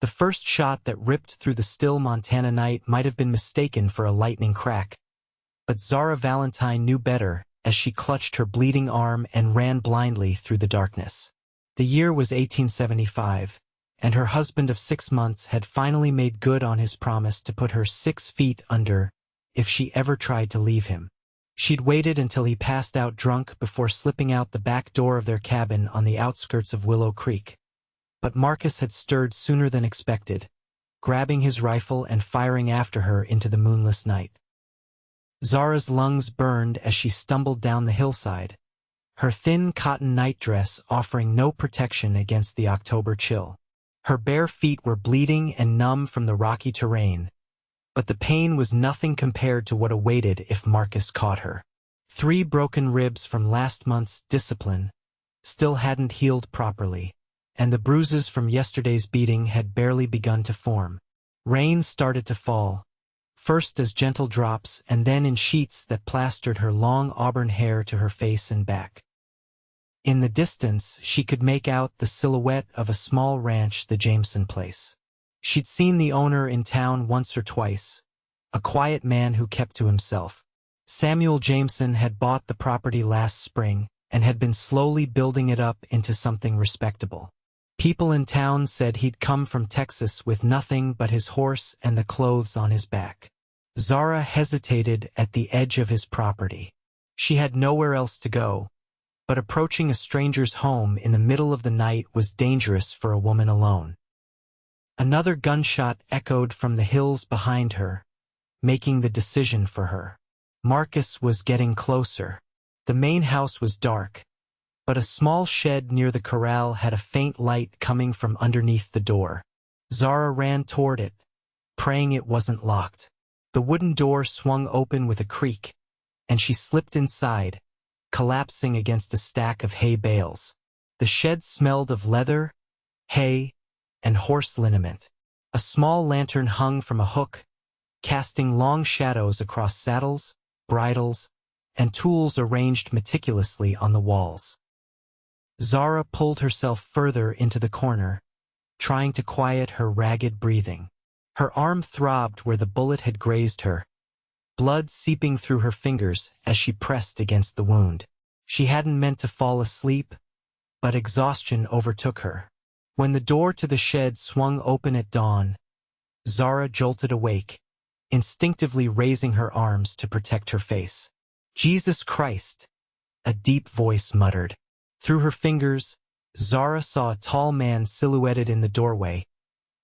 The first shot that ripped through the still Montana night might have been mistaken for a lightning crack. But Zara Valentine knew better as she clutched her bleeding arm and ran blindly through the darkness. The year was 1875, and her husband of 6 months had finally made good on his promise to put her 6 feet under if she ever tried to leave him. She'd waited until he passed out drunk before slipping out the back door of their cabin on the outskirts of Willow Creek. But Marcus had stirred sooner than expected, grabbing his rifle and firing after her into the moonless night. Zara's lungs burned as she stumbled down the hillside, her thin cotton nightdress offering no protection against the October chill. Her bare feet were bleeding and numb from the rocky terrain, but the pain was nothing compared to what awaited if Marcus caught her. 3 broken ribs from last month's discipline still hadn't healed properly, and the bruises from yesterday's beating had barely begun to form. Rain started to fall, first as gentle drops and then in sheets that plastered her long auburn hair to her face and back. In the distance, she could make out the silhouette of a small ranch, the Jameson place. She'd seen the owner in town once or twice, a quiet man who kept to himself. Samuel Jameson had bought the property last spring and had been slowly building it up into something respectable. People in town said he'd come from Texas with nothing but his horse and the clothes on his back. Zara hesitated at the edge of his property. She had nowhere else to go, but approaching a stranger's home in the middle of the night was dangerous for a woman alone. Another gunshot echoed from the hills behind her, making the decision for her. Marcus was getting closer. The main house was dark, but a small shed near the corral had a faint light coming from underneath the door. Zara ran toward it, praying it wasn't locked. The wooden door swung open with a creak, and she slipped inside, collapsing against a stack of hay bales. The shed smelled of leather, hay, and horse liniment. A small lantern hung from a hook, casting long shadows across saddles, bridles, and tools arranged meticulously on the walls. Zara pulled herself further into the corner, trying to quiet her ragged breathing. Her arm throbbed where the bullet had grazed her, blood seeping through her fingers as she pressed against the wound. She hadn't meant to fall asleep, but exhaustion overtook her. When the door to the shed swung open at dawn, Zara jolted awake, instinctively raising her arms to protect her face. "Jesus Christ," a deep voice muttered. Through her fingers, Zara saw a tall man silhouetted in the doorway,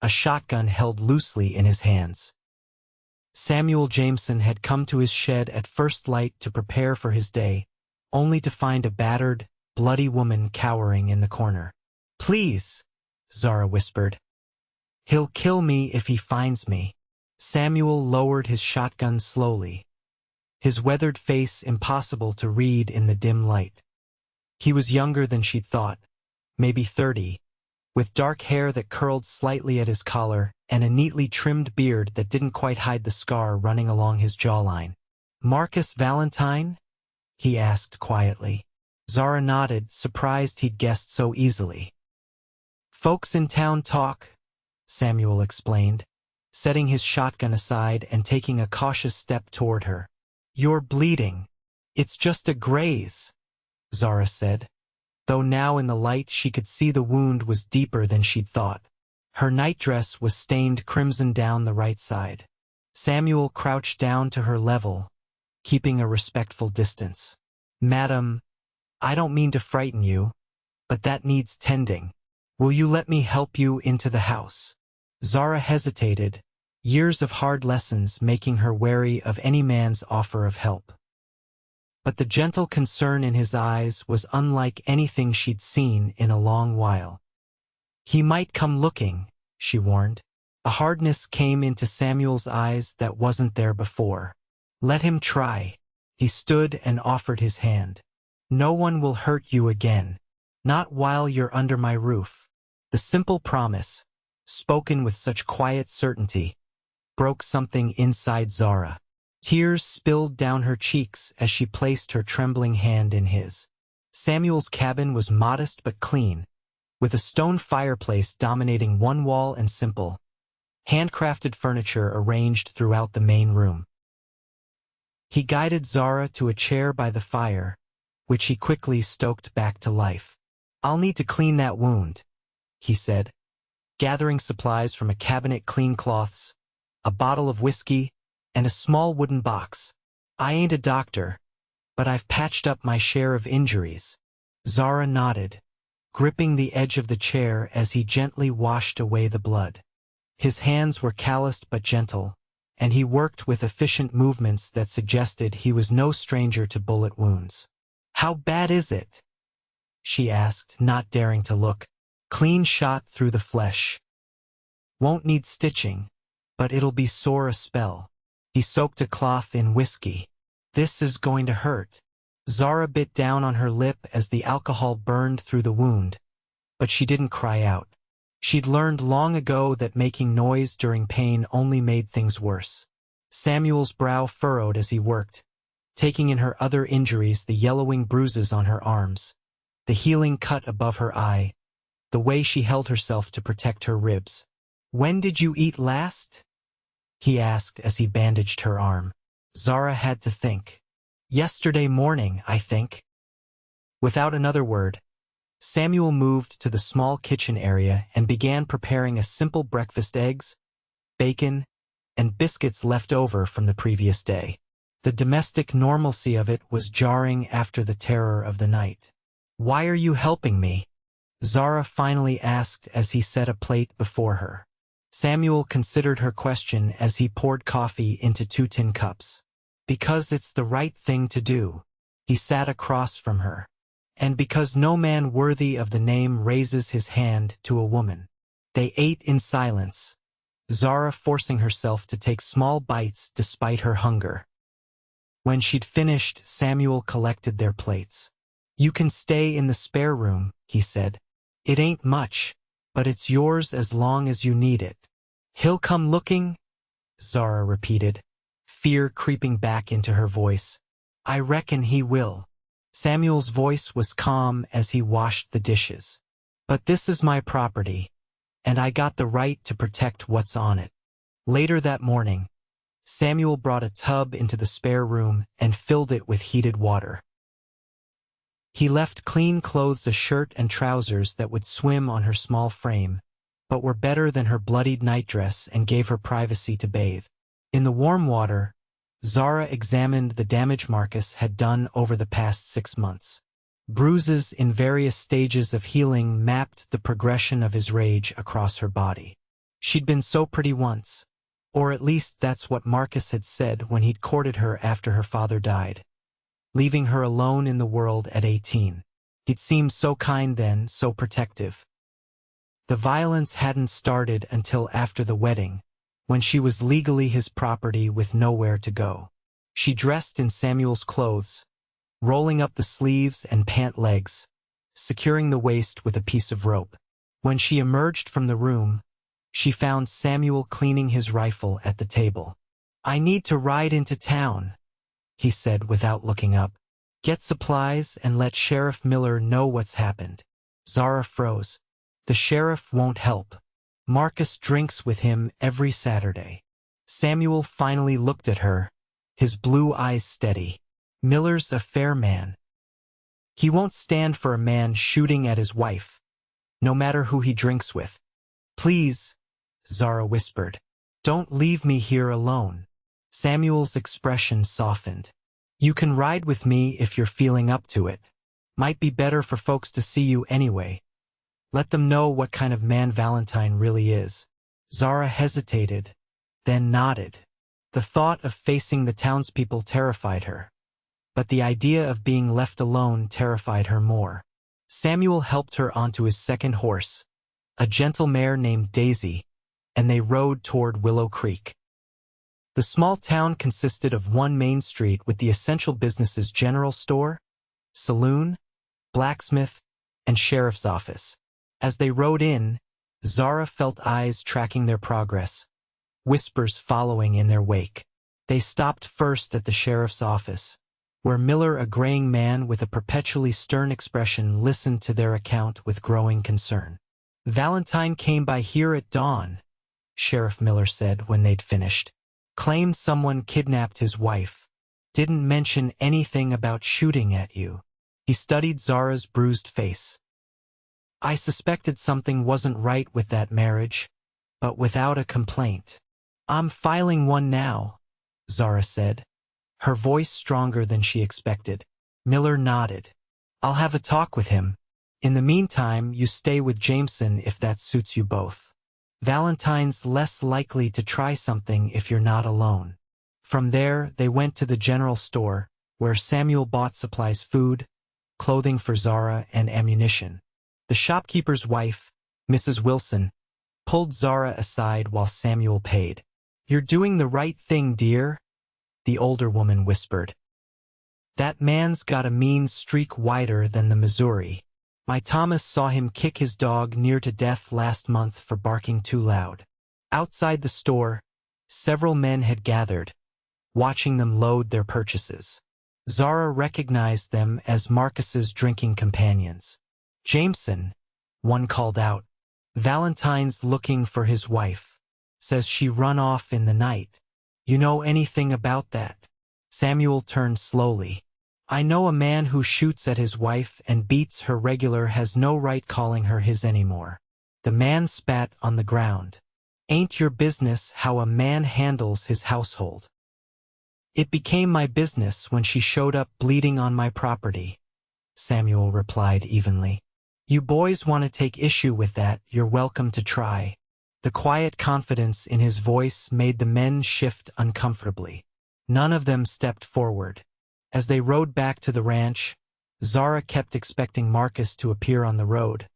a shotgun held loosely in his hands. Samuel Jameson had come to his shed at first light to prepare for his day, only to find a battered, bloody woman cowering in the corner. "Please," Zara whispered. "He'll kill me if he finds me." Samuel lowered his shotgun slowly, his weathered face impossible to read in the dim light. He was younger than she'd thought, maybe 30, with dark hair that curled slightly at his collar and a neatly trimmed beard that didn't quite hide the scar running along his jawline. "Marcus Valentine?" he asked quietly. Zara nodded, surprised he'd guessed so easily. "Folks in town talk," Samuel explained, setting his shotgun aside and taking a cautious step toward her. "You're bleeding. It's just a graze," Zara said, though now in the light she could see the wound was deeper than she'd thought. Her nightdress was stained crimson down the right side. Samuel crouched down to her level, keeping a respectful distance. "Madam, I don't mean to frighten you, but that needs tending. Will you let me help you into the house?" Zara hesitated, years of hard lessons making her wary of any man's offer of help. But the gentle concern in his eyes was unlike anything she'd seen in a long while. "He might come looking," she warned. A hardness came into Samuel's eyes that wasn't there before. "Let him try." He stood and offered his hand. "No one will hurt you again. Not while you're under my roof." The simple promise, spoken with such quiet certainty, broke something inside Zara. Tears spilled down her cheeks as she placed her trembling hand in his. Samuel's cabin was modest but clean, with a stone fireplace dominating one wall and simple, handcrafted furniture arranged throughout the main room. He guided Zara to a chair by the fire, which he quickly stoked back to life. "I'll need to clean that wound," he said, gathering supplies from a cabinet: clean cloths, a bottle of whiskey, and a small wooden box. "I ain't a doctor, but I've patched up my share of injuries." Zara nodded, gripping the edge of the chair as he gently washed away the blood. His hands were calloused but gentle, and he worked with efficient movements that suggested he was no stranger to bullet wounds. "How bad is it?" she asked, not daring to look. "Clean shot through the flesh. Won't need stitching, but it'll be sore a spell." He soaked a cloth in whiskey. "This is going to hurt." Zara bit down on her lip as the alcohol burned through the wound, but she didn't cry out. She'd learned long ago that making noise during pain only made things worse. Samuel's brow furrowed as he worked, taking in her other injuries: the yellowing bruises on her arms, the healing cut above her eye, the way she held herself to protect her ribs. "When did you eat last?" he asked as he bandaged her arm. Zara had to think. "Yesterday morning, I think." Without another word, Samuel moved to the small kitchen area and began preparing a simple breakfast: eggs, bacon, and biscuits left over from the previous day. The domestic normalcy of it was jarring after the terror of the night. "Why are you helping me?" Zara finally asked as he set a plate before her. Samuel considered her question as he poured coffee into 2 tin cups. "Because it's the right thing to do." He sat across from her. "And because no man worthy of the name raises his hand to a woman." They ate in silence, Zara forcing herself to take small bites despite her hunger. When she'd finished, Samuel collected their plates. "You can stay in the spare room," he said. "It ain't much, but it's yours as long as you need it." "He'll come looking?" Zara repeated, fear creeping back into her voice. "I reckon he will." Samuel's voice was calm as he washed the dishes. "But this is my property, and I got the right to protect what's on it." Later that morning, Samuel brought a tub into the spare room and filled it with heated water. He left clean clothes: a shirt and trousers that would swim on her small frame, but were better than her bloodied nightdress and gave her privacy to bathe. In the warm water, Zara examined the damage Marcus had done over the past 6 months. Bruises in various stages of healing mapped the progression of his rage across her body. She'd been so pretty once, or at least that's what Marcus had said when he'd courted her after her father died, leaving her alone in the world at 18. He'd seemed so kind then, so protective. The violence hadn't started until after the wedding, when she was legally his property with nowhere to go. She dressed in Samuel's clothes, rolling up the sleeves and pant legs, securing the waist with a piece of rope. When she emerged from the room, she found Samuel cleaning his rifle at the table. "I need to ride into town," he said without looking up. "Get supplies and let Sheriff Miller know what's happened." Zara froze. "The sheriff won't help. Marcus drinks with him every Saturday." Samuel finally looked at her, his blue eyes steady. "Miller's a fair man. He won't stand for a man shooting at his wife, no matter who he drinks with." "Please," Zara whispered, "don't leave me here alone." Samuel's expression softened. "You can ride with me if you're feeling up to it. Might be better for folks to see you anyway. Let them know what kind of man Valentine really is." Zara hesitated, then nodded. The thought of facing the townspeople terrified her, but the idea of being left alone terrified her more. Samuel helped her onto his second horse, a gentle mare named Daisy, and they rode toward Willow Creek. The small town consisted of one main street with the essential businesses: general store, saloon, blacksmith, and sheriff's office. As they rode in, Zara felt eyes tracking their progress, whispers following in their wake. They stopped first at the sheriff's office, where Miller, a graying man with a perpetually stern expression, listened to their account with growing concern. "Valentine came by here at dawn," Sheriff Miller said when they'd finished. "Claimed someone kidnapped his wife. Didn't mention anything about shooting at you." He studied Zara's bruised face. "I suspected something wasn't right with that marriage, but without a complaint. I'm filing one now," Zara said, her voice stronger than she expected. Miller nodded. "I'll have a talk with him. In the meantime, you stay with Jameson if that suits you both. Valentine's less likely to try something if you're not alone." From there, they went to the general store, where Samuel bought supplies: food, clothing for Zara, and ammunition. The shopkeeper's wife, Mrs. Wilson, pulled Zara aside while Samuel paid. "You're doing the right thing, dear," the older woman whispered. "That man's got a mean streak wider than the Missouri. My Thomas saw him kick his dog near to death last month for barking too loud." Outside the store, several men had gathered, watching them load their purchases. Zara recognized them as Marcus's drinking companions. "Jameson," one called out, "Valentine's looking for his wife. Says she run off in the night. You know anything about that?" Samuel turned slowly. "I know a man who shoots at his wife and beats her regular has no right calling her his anymore." The man spat on the ground. "Ain't your business how a man handles his household." "It became my business when she showed up bleeding on my property," Samuel replied evenly. "You boys want to take issue with that, you're welcome to try." The quiet confidence in his voice made the men shift uncomfortably. None of them stepped forward. As they rode back to the ranch, Zara kept expecting Marcus to appear on the road,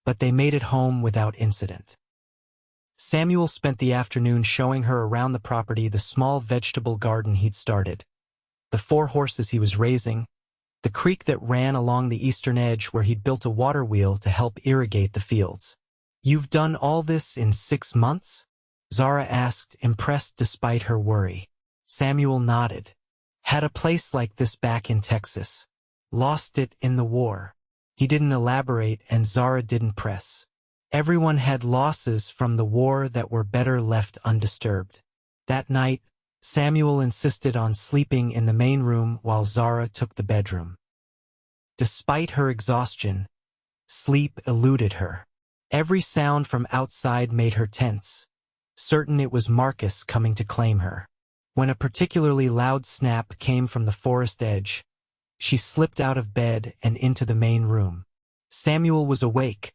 but they made it home without incident. Samuel spent the afternoon showing her around the property, the small vegetable garden he'd started, the 4 horses he was raising, the creek that ran along the eastern edge where he'd built a water wheel to help irrigate the fields. "You've done all this in 6 months?" Zara asked, impressed despite her worry. Samuel nodded. "Had a place like this back in Texas. Lost it in the war." He didn't elaborate, and Zara didn't press. Everyone had losses from the war that were better left undisturbed. That night, Samuel insisted on sleeping in the main room while Zara took the bedroom. Despite her exhaustion, sleep eluded her. Every sound from outside made her tense, certain it was Marcus coming to claim her. When a particularly loud snap came from the forest edge, she slipped out of bed and into the main room. Samuel was awake,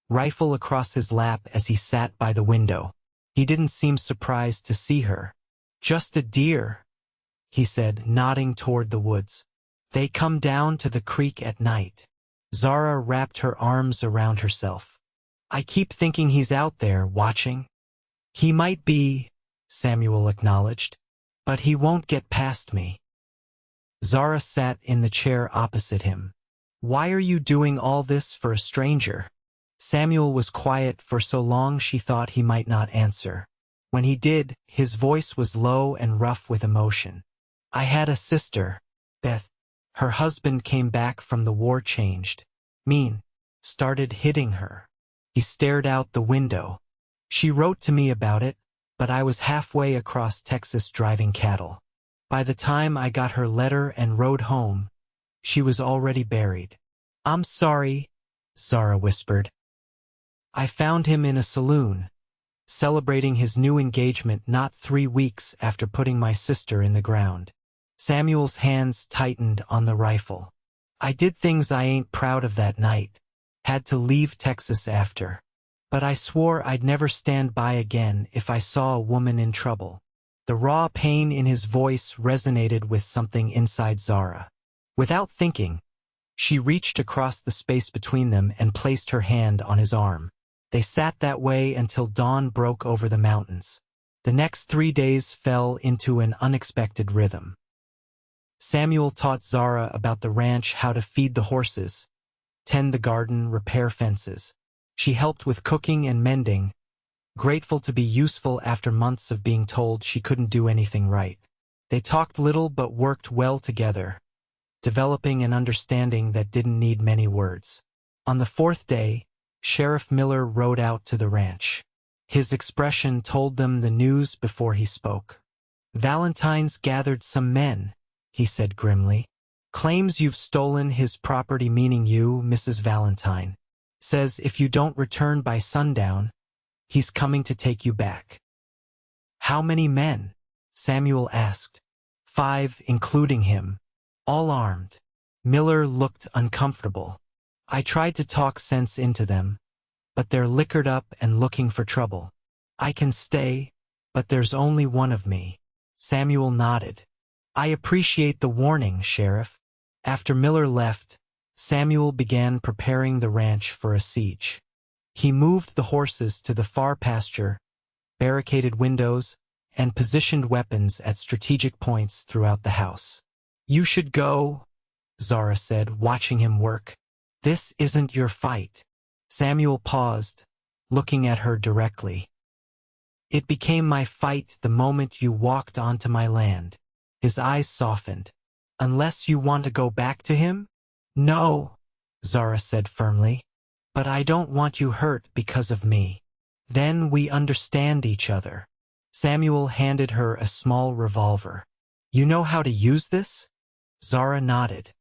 rifle across his lap as he sat by the window. He didn't seem surprised to see her. "Just a deer," he said, nodding toward the woods. "They come down to the creek at night." Zara wrapped her arms around herself. "I keep thinking he's out there, watching." "He might be," Samuel acknowledged, "but he won't get past me." Zara sat in the chair opposite him. "Why are you doing all this for a stranger?" Samuel was quiet for so long she thought he might not answer. When he did, his voice was low and rough with emotion. "I had a sister, Beth. Her husband came back from the war, changed. Mean. Started hitting her." He stared out the window. "She wrote to me about it, but I was halfway across Texas driving cattle. By the time I got her letter and rode home, she was already buried." "I'm sorry," Zara whispered. "I found him in a saloon, celebrating his new engagement not 3 weeks after putting my sister in the ground." Samuel's hands tightened on the rifle. "I did things I ain't proud of that night. Had to leave Texas after. But I swore I'd never stand by again if I saw a woman in trouble." The raw pain in his voice resonated with something inside Zara. Without thinking, she reached across the space between them and placed her hand on his arm. They sat that way until dawn broke over the mountains. The next 3 days fell into an unexpected rhythm. Samuel taught Zara about the ranch, how to feed the horses, tend the garden, repair fences. She helped with cooking and mending, grateful to be useful after months of being told she couldn't do anything right. They talked little but worked well together, developing an understanding that didn't need many words. On the fourth day, Sheriff Miller rode out to the ranch. His expression told them the news before he spoke. "Valentine's gathered some men," he said grimly. "Claims you've stolen his property, meaning you, Mrs. Valentine. Says if you don't return by sundown, he's coming to take you back." "How many men?" Samuel asked. "5, including him. All armed." Miller looked uncomfortable. "I tried to talk sense into them, but they're liquored up and looking for trouble. I can stay, but there's only one of me." Samuel nodded. "I appreciate the warning, Sheriff." After Miller left, Samuel began preparing the ranch for a siege. He moved the horses to the far pasture, barricaded windows, and positioned weapons at strategic points throughout the house. "You should go," Zara said, watching him work. "This isn't your fight." Samuel paused, looking at her directly. "It became my fight the moment you walked onto my land." His eyes softened. "Unless you want to go back to him?" "No," Zara said firmly. "But I don't want you hurt because of me. Then we understand each other." Samuel handed her a small revolver. "You know how to use this?" Zara nodded.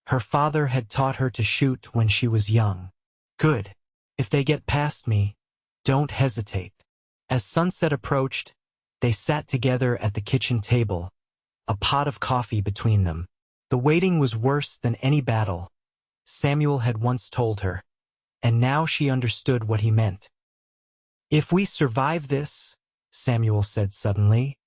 Her father had taught her to shoot when she was young. "Good. If they get past me, don't hesitate." As sunset approached, they sat together at the kitchen table, a pot of coffee between them. The waiting was worse than any battle, Samuel had once told her, and now she understood what he meant. "If we survive this," Samuel said suddenly,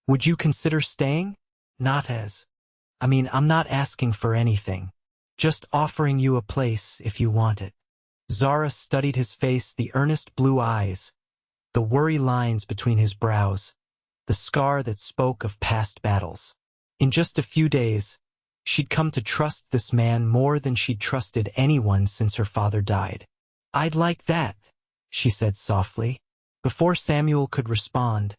"would you consider staying?" I'm not asking for anything. Just offering you a place if you want it." Zara studied his face, the earnest blue eyes, the worry lines between his brows, the scar that spoke of past battles. In just a few days, she'd come to trust this man more than she'd trusted anyone since her father died. "I'd like that," she said softly. Before Samuel could respond,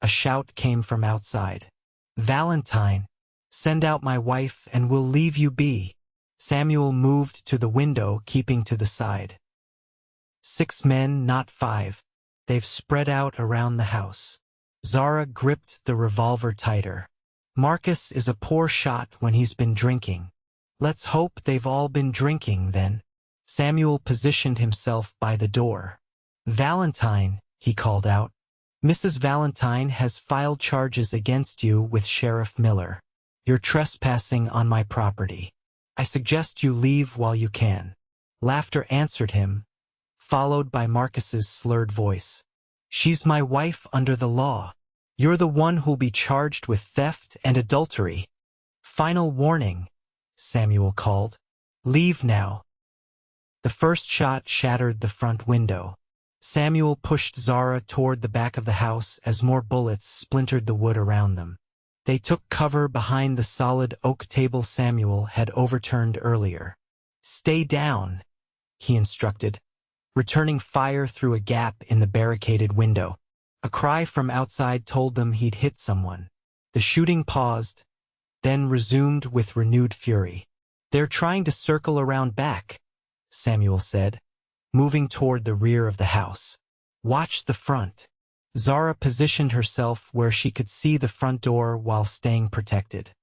a shout came from outside. "Valentine, send out my wife and we'll leave you be." Samuel moved to the window, keeping to the side. 6 men, not 5. They've spread out around the house. Zara gripped the revolver tighter. "Marcus is a poor shot when he's been drinking. Let's hope they've all been drinking then." Samuel positioned himself by the door. "Valentine," he called out. "Mrs. Valentine has filed charges against you with Sheriff Miller. You're trespassing on my property. I suggest you leave while you can." Laughter answered him, followed by Marcus's slurred voice. "She's my wife under the law. You're the one who'll be charged with theft and adultery." "Final warning," Samuel called. "Leave now." The first shot shattered the front window. Samuel pushed Zara toward the back of the house as more bullets splintered the wood around them. They took cover behind the solid oak table Samuel had overturned earlier. "Stay down," he instructed, returning fire through a gap in the barricaded window. A cry from outside told them he'd hit someone. The shooting paused, then resumed with renewed fury. "They're trying to circle around back," Samuel said, moving toward the rear of the house. "Watch the front." Zara positioned herself where she could see the front door while staying protected.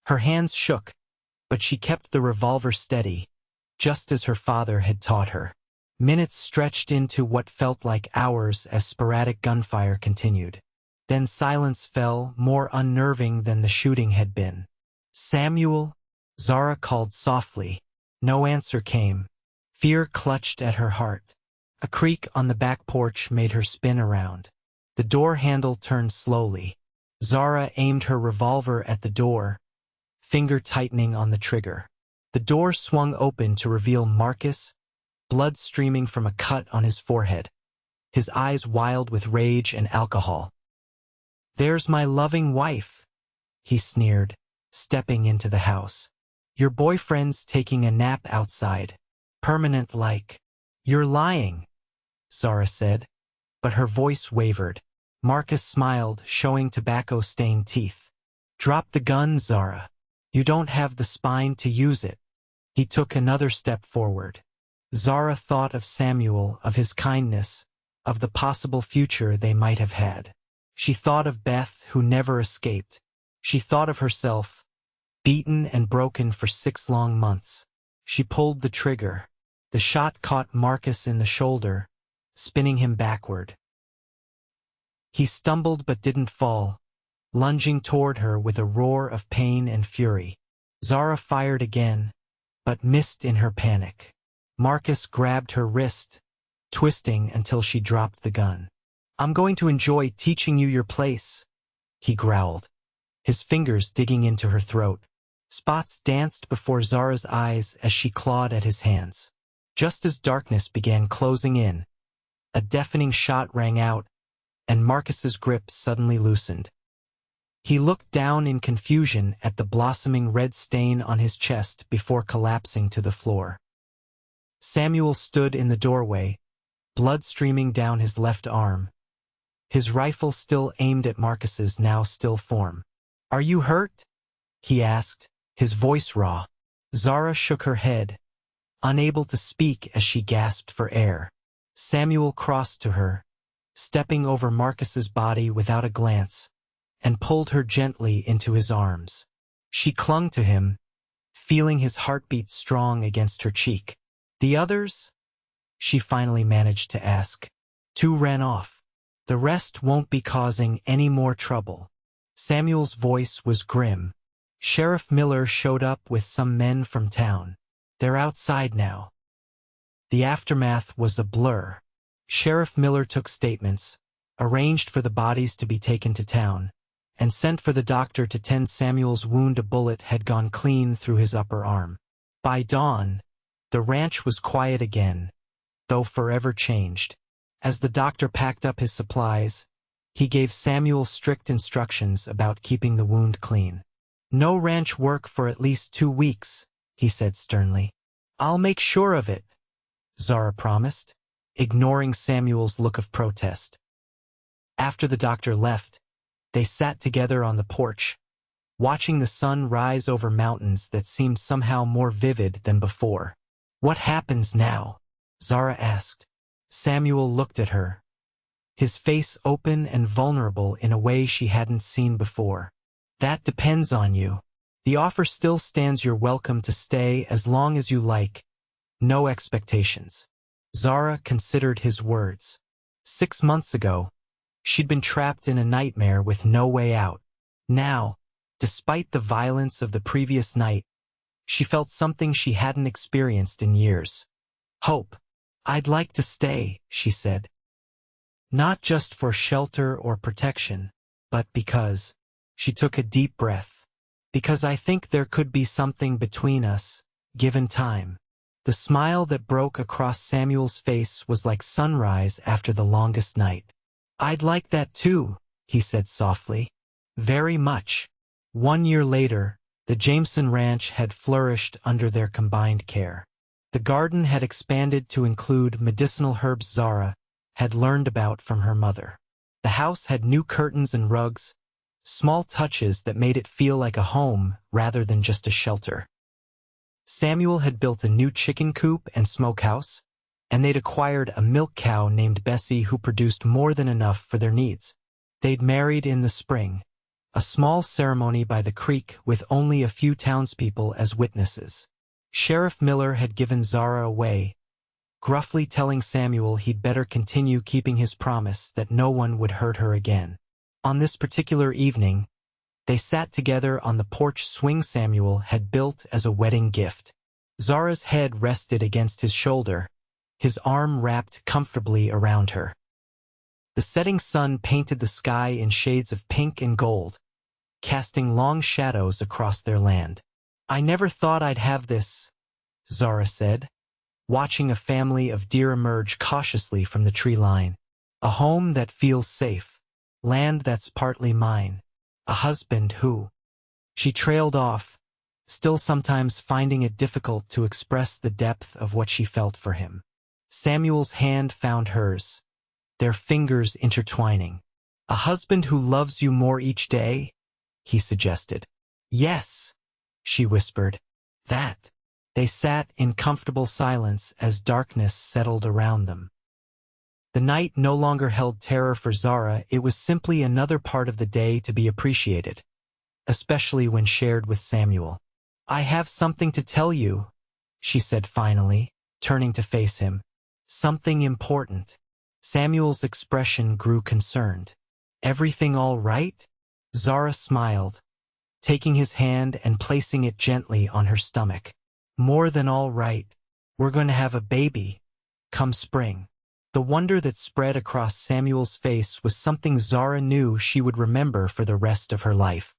Her hands shook, but she kept the revolver steady, just as her father had taught her. Minutes stretched into what felt like hours as sporadic gunfire continued. Then silence fell, more unnerving than the shooting had been. "Samuel?" Zara called softly. No answer came. Fear clutched at her heart. A creak on the back porch made her spin around. The door handle turned slowly. Zara aimed her revolver at the door, finger tightening on the trigger. The door swung open to reveal Marcus, blood streaming from a cut on his forehead, his eyes wild with rage and alcohol. "There's my loving wife," he sneered, stepping into the house. "Your boyfriend's taking a nap outside. Permanent like." "You're lying," Zara said, but her voice wavered. Marcus smiled, showing tobacco-stained teeth. "Drop the gun, Zara. You don't have the spine to use it. He took another step forward. Zara thought of Samuel, of his kindness, of the possible future they might have had. She thought of Beth, who never escaped. She thought of herself, beaten and broken for 6 long months. She pulled the trigger. The shot caught Marcus in the shoulder, spinning him backward. He stumbled but didn't fall, lunging toward her with a roar of pain and fury. Zara fired again, but missed in her panic. Marcus grabbed her wrist, twisting until she dropped the gun. "I'm going to enjoy teaching you your place," he growled, his fingers digging into her throat. Spots danced before Zara's eyes as she clawed at his hands. Just as darkness began closing in, a deafening shot rang out, and Marcus's grip suddenly loosened. He looked down in confusion at the blossoming red stain on his chest before collapsing to the floor. Samuel stood in the doorway, blood streaming down his left arm, his rifle still aimed at Marcus's now still form. "Are you hurt?" he asked, his voice raw. Zara shook her head, unable to speak as she gasped for air. Samuel crossed to her, stepping over Marcus's body without a glance, and pulled her gently into his arms. She clung to him, feeling his heartbeat strong against her cheek. "The others?" she finally managed to ask. "2 ran off. The rest won't be causing any more trouble." Samuel's voice was grim. "Sheriff Miller showed up with some men from town. They're outside now." The aftermath was a blur. Sheriff Miller took statements, arranged for the bodies to be taken to town, and sent for the doctor to tend Samuel's wound. A bullet had gone clean through his upper arm. By dawn, the ranch was quiet again, though forever changed. As the doctor packed up his supplies, he gave Samuel strict instructions about keeping the wound clean. "No ranch work for at least 2 weeks, he said sternly. "I'll make sure of it," Zara promised, ignoring Samuel's look of protest. After the doctor left, they sat together on the porch, watching the sun rise over mountains that seemed somehow more vivid than before. "What happens now?" Zara asked. Samuel looked at her, his face open and vulnerable in a way she hadn't seen before. "That depends on you. The offer still stands. You're welcome to stay as long as you like. No expectations." Zara considered his words. 6 months ago, she'd been trapped in a nightmare with no way out. Now, despite the violence of the previous night, she felt something she hadn't experienced in years. "Hope. I'd like to stay," she said. "Not just for shelter or protection, but because," she took a deep breath, "because I think there could be something between us, given time." The smile that broke across Samuel's face was like sunrise after the longest night. "I'd like that too," he said softly. "Very much." 1 year later, the Jameson ranch had flourished under their combined care. The garden had expanded to include medicinal herbs Zara had learned about from her mother. The house had new curtains and rugs, small touches that made it feel like a home rather than just a shelter. Samuel had built a new chicken coop and smokehouse, and they'd acquired a milk cow named Bessie who produced more than enough for their needs. They'd married in the spring, a small ceremony by the creek with only a few townspeople as witnesses. Sheriff Miller had given Zara away, gruffly telling Samuel he'd better continue keeping his promise that no one would hurt her again. On this particular evening, they sat together on the porch swing Samuel had built as a wedding gift. Zara's head rested against his shoulder, his arm wrapped comfortably around her. The setting sun painted the sky in shades of pink and gold, casting long shadows across their land. "I never thought I'd have this," Zara said, watching a family of deer emerge cautiously from the tree line. "A home that feels safe, land that's partly mine, a husband who—" She trailed off, still sometimes finding it difficult to express the depth of what she felt for him. Samuel's hand found hers, their fingers intertwining. "A husband who loves you more each day?" he suggested. "Yes," she whispered. That. They sat in comfortable silence as darkness settled around them. The night no longer held terror for Zara, it was simply another part of the day to be appreciated, especially when shared with Samuel. I have something to tell you, she said finally, turning to face him. Something important. Samuel's expression grew concerned. Everything all right? Zara smiled, taking his hand and placing it gently on her stomach. More than all right. We're going to have a baby. Come spring. The wonder that spread across Samuel's face was something Zara knew she would remember for the rest of her life.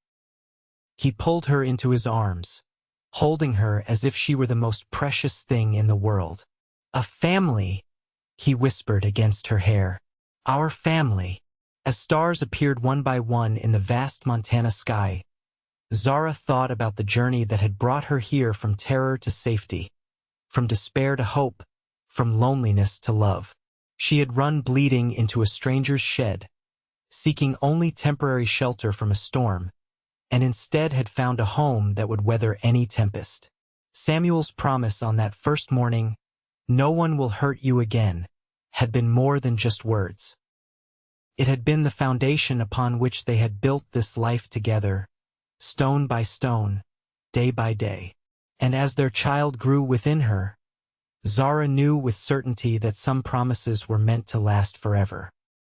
He pulled her into his arms, holding her as if she were the most precious thing in the world. A family, he whispered against her hair. Our family. As stars appeared one by one in the vast Montana sky, Zara thought about the journey that had brought her here, from terror to safety, from despair to hope, from loneliness to love. She had run bleeding into a stranger's shed, seeking only temporary shelter from a storm, and instead had found a home that would weather any tempest. Samuel's promise on that first morning, "No one will hurt you again," had been more than just words. It had been the foundation upon which they had built this life together, stone by stone, day by day. And as their child grew within her, Zara knew with certainty that some promises were meant to last forever.